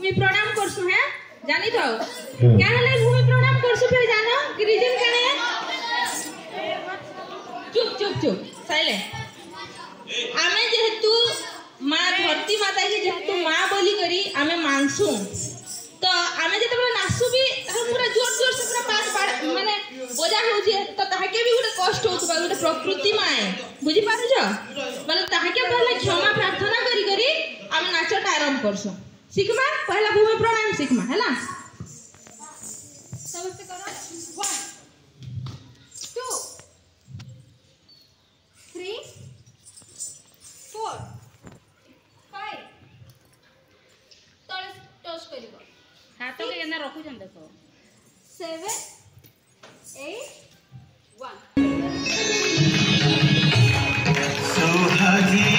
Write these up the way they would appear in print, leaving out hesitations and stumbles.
भूमि प्रणाम करसु हैं जानी तो क्या हले भूमि प्रणाम करसु फिर जानो कि रीजन कने चुप चुप चुप साइलेंट आमे जेहेतु मां धरती माता के जेहेतु मां बोली करी आमे मानसु तो आमे जते बले नासु भी पूरा जोर जोर से पूरा पाठ माने बोझा हो जे तो ताके भी गोटे कष्ट होत बा गोटे प्रकृति माए बुझी पारु छ माने ताके पहले क्षमा प्रार्थना करी करी आमे नाचट आरंभ करसु सिखमा पहला भूमि प्रणाम सिखमा हैला समस्त करो 1 2 3 4 5 तळे टच करिवो हाथ के केना रखु जन देखो 7 8 1 सोहागी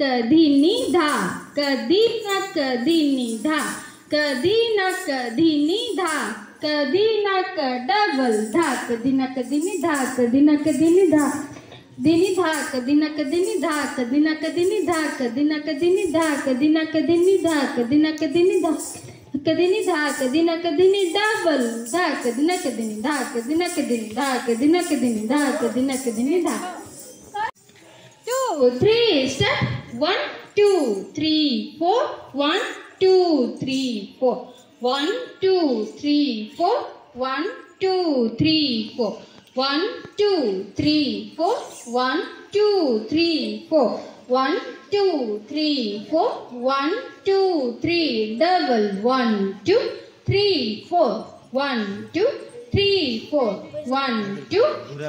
कदी निधा कदी न कदी निधा कदी न कदी निधा कदी न क डबल धा कदी न कदी निधा कदी न कदी निधा दिनी धा कदी न कदी निधा कदी न कदी निधा कदी न कदी निधा कदी न कदी निधा कदी न कदी निधा कदी निधा कदी न कदी नि डबल धा कदी न कदी निधा कदी न कदी निधा कदी न कदी निधा कदी न कदी निधा 2 3 step 1 2 3 4 1 2 3 4 1 2 3 4 1 2 3 4 1 2 3 4 1 2 3 4 1 2 3 4 1 2 3 double 1 2 3 4 1 2 3 4 1 2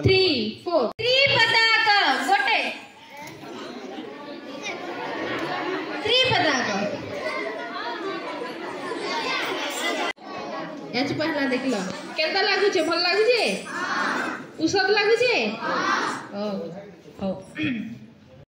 3 4 3 पताका गोटे याची पहला देखला केता लागु छे भल लागु छे हां उ सब लागु छे हां हो